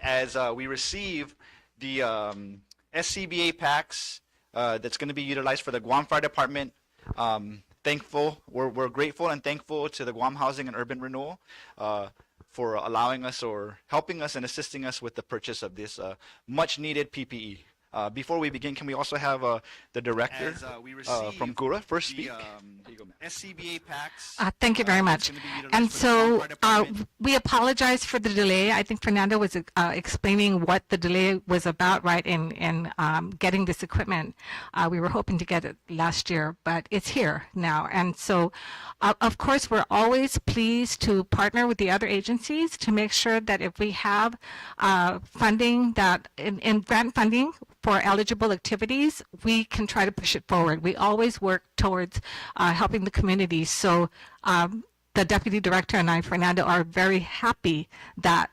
as we receive the SCBA packs that's going to be utilized for the Guam Fire Department, we're grateful and thankful to the Guam Housing and Urban Renewal for allowing us or helping us and assisting us with the purchase of this much needed PPE. Before we begin, can we also have the director from GHURA first speak? SCBA packs. Thank you very much. And so we apologize for the delay. I think Fernando was explaining what the delay was about, right, in getting this equipment. We were hoping to get it last year, but it's here now. And so, of course, we're always pleased to partner with the other agencies to make sure that if we have funding that in grant funding for eligible activities, we can try to push it forward. We always work towards helping the community. So the Deputy Director and I, Fernando, are very happy that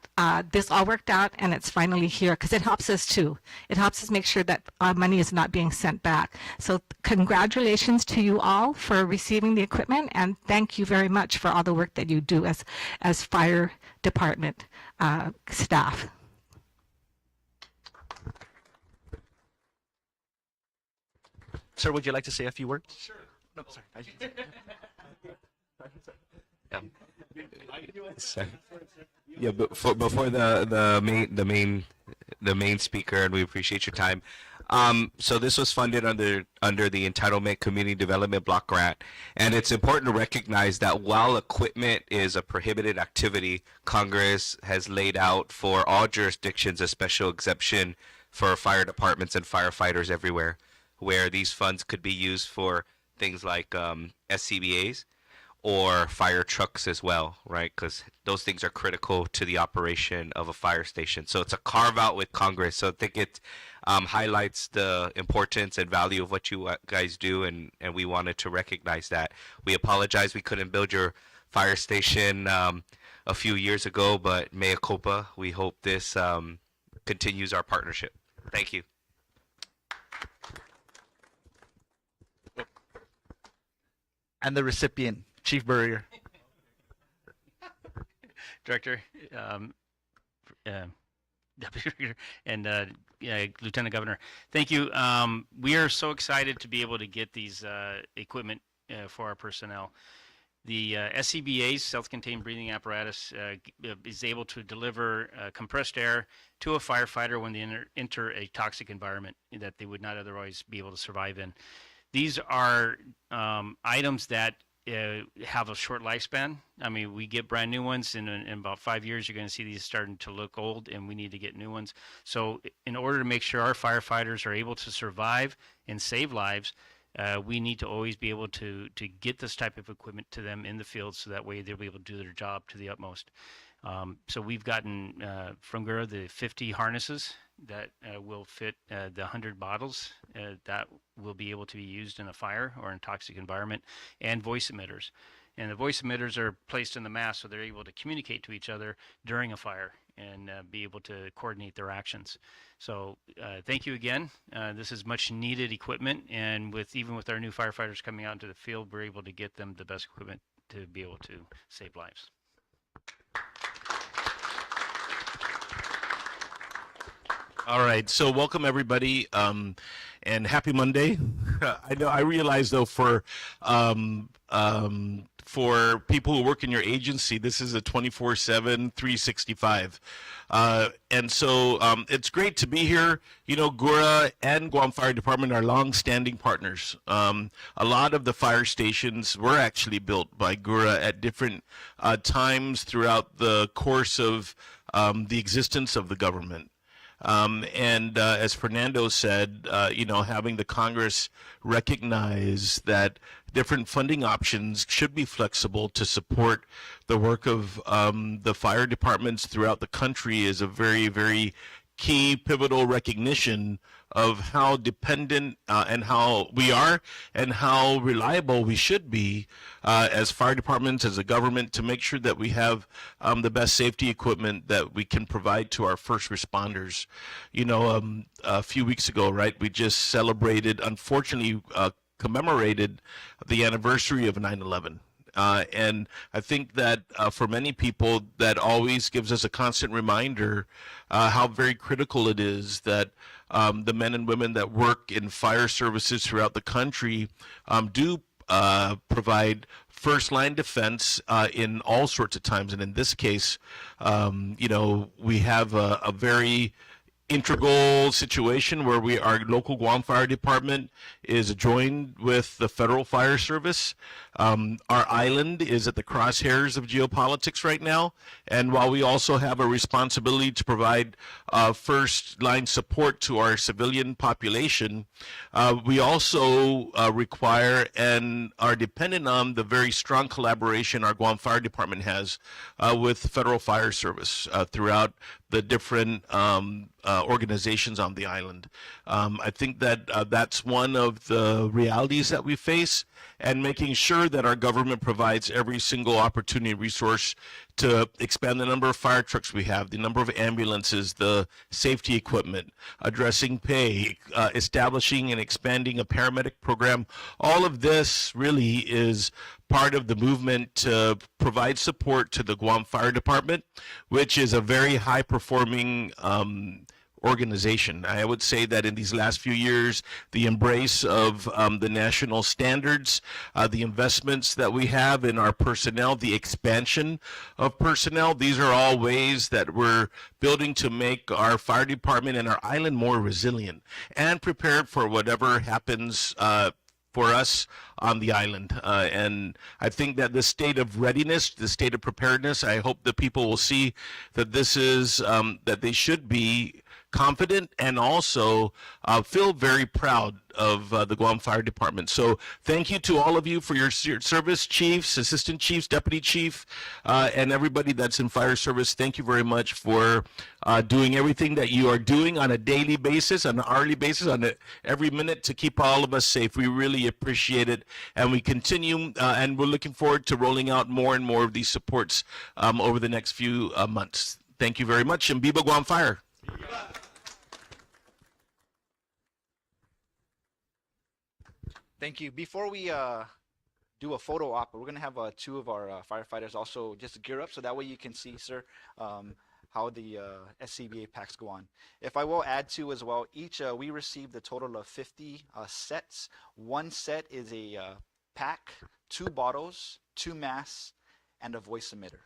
this all worked out and it's finally here, because it helps us too. It helps us make sure that our money is not being sent back. So congratulations to you all for receiving the equipment, and thank you very much for all the work that you do as fire department staff. Sir, would you like to say a few words? Sure. No, sorry. Yeah, before the main speaker, and we appreciate your time. So this was funded under the Entitlement Community Development Block Grant, and it's important to recognize that while equipment is a prohibited activity, Congress has laid out for all jurisdictions a special exemption for fire departments and firefighters everywhere, where these funds could be used for things like SCBAs or fire trucks as well, right? Because those things are critical to the operation of a fire station. So it's a carve out with Congress. So I think it highlights the importance and value of what you guys do, and we wanted to recognize that. We apologize we couldn't build your fire station a few years ago, but mea culpa. We hope this continues our partnership. Thank you. And the recipient, Chief Burrier. Director, Deputy Director, and Lieutenant Governor, thank you. We are so excited to be able to get these equipment for our personnel. The SCBA's, self-contained breathing apparatus, is able to deliver compressed air to a firefighter when they enter a toxic environment that they would not otherwise be able to survive in. These are items that have a short lifespan. I mean, we get brand new ones, and in about 5 years, you're going to see these starting to look old, and we need to get new ones. So in order to make sure our firefighters are able to survive and save lives, we need to always be able to get this type of equipment to them in the field, so that way they'll be able to do their job to the utmost. So we've gotten from GHURA the 50 harnesses that will fit the 100 bottles that will be able to be used in a fire or in a toxic environment, and voice emitters. And the voice emitters are placed in the mast, so they're able to communicate to each other during a fire and be able to coordinate their actions. So thank you again. This is much needed equipment, and even with our new firefighters coming out into the field, we're able to get them the best equipment to be able to save lives. All right, so welcome everybody, and happy Monday. I realize though for people who work in your agency, this is a 24/7, 365, and so it's great to be here. You know, GHURA and Guam Fire Department are long-standing partners. A lot of the fire stations were actually built by GHURA at different times throughout the course of the existence of the government. As Fernando said, you know, having the Congress recognize that different funding options should be flexible to support the work of the fire departments throughout the country is a very, very key, pivotal recognition of how dependent and how we are and how reliable we should be as fire departments, as a government, to make sure that we have the best safety equipment that we can provide to our first responders. You know, a few weeks ago, right, we just celebrated, unfortunately, commemorated the anniversary of 9/11. And I think that for many people, that always gives us a constant reminder how very critical it is that the men and women that work in fire services throughout the country do provide first line defense in all sorts of times. And in this case, we have a very integral situation where our local Guam Fire Department is joined with the Federal Fire Service. Our island is at the crosshairs of geopolitics right now, and while we also have a responsibility to provide first line support to our civilian population, we also require and are dependent on the very strong collaboration our Guam Fire Department has with the Federal Fire Service throughout the different organizations on the island. I think that that's one of the realities that we face, and making sure that our government provides every single opportunity and resource to expand the number of fire trucks we have, the number of ambulances, the safety equipment, addressing pay, establishing and expanding a paramedic program. All of this really is part of the movement to provide support to the Guam Fire Department, which is a very high performing organization. I would say that in these last few years, the embrace of the national standards, the investments that we have in our personnel, the expansion of personnel, these are all ways that we're building to make our fire department and our island more resilient and prepared for whatever happens for us on the island. And I think that this state of readiness, the state of preparedness, I hope that people will see that this is, that they should be confident and also feel very proud of the Guam Fire Department. So thank you to all of you for your service, chiefs, assistant chiefs, deputy chief, and everybody that's in fire service. Thank you very much for doing everything that you are doing on a daily basis, on an hourly basis, every minute to keep all of us safe. We really appreciate it, and we continue, and we're looking forward to rolling out more and more of these supports over the next few months. Thank you very much, and Viva Guam Fire. Thank you. Before we do a photo op, we're going to have two of our firefighters also just gear up so that way you can see, sir, how the SCBA packs go on. If I will add to as well, each we received a total of 50 sets. One set is a pack, 2 bottles, 2 masks, and a voice emitter.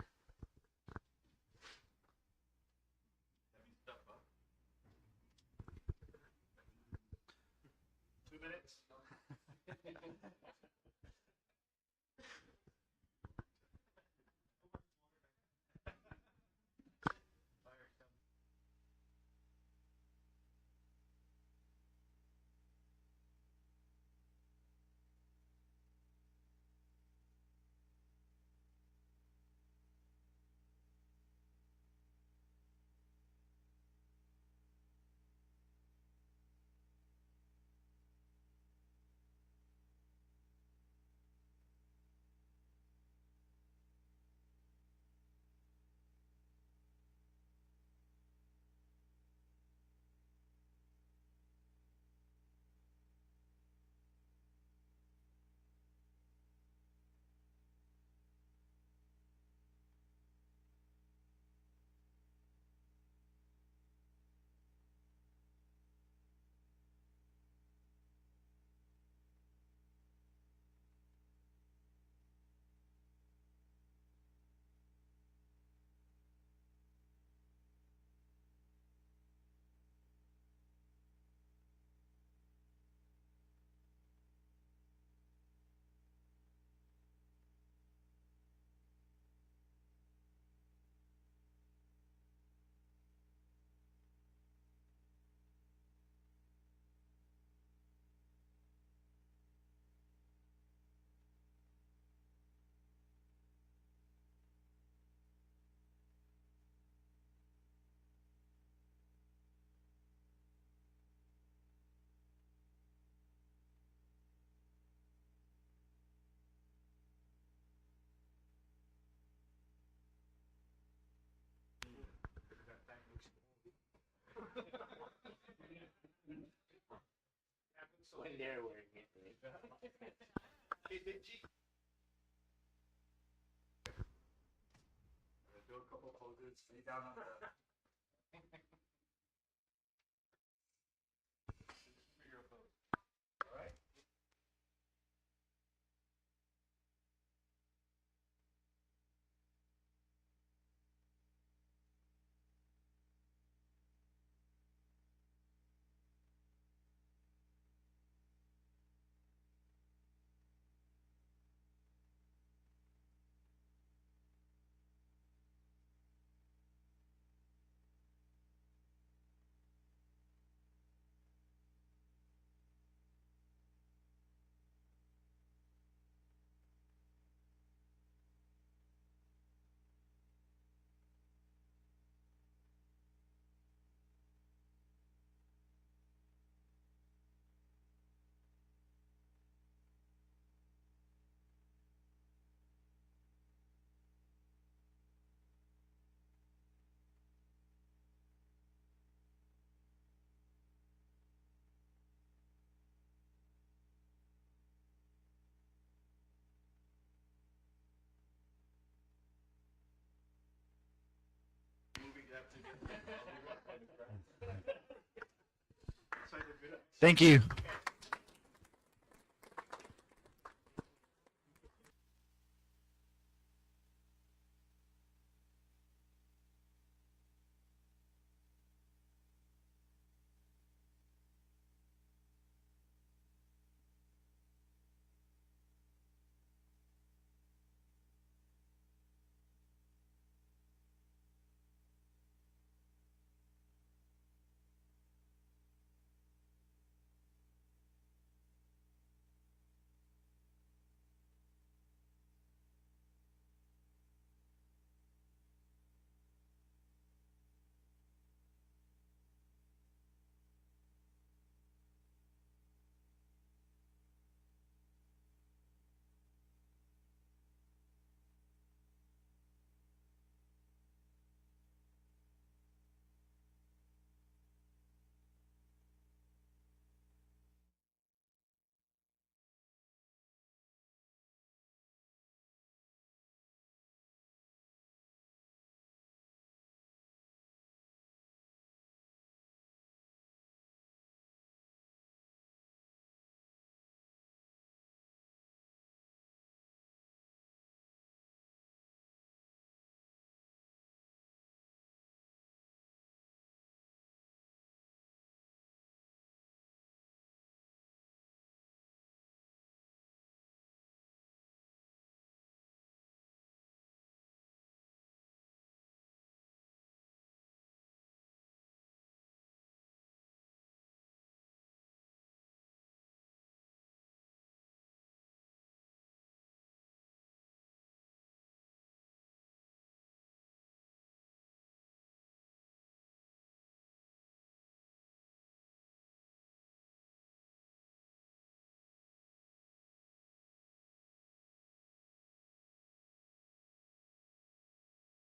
Thank you.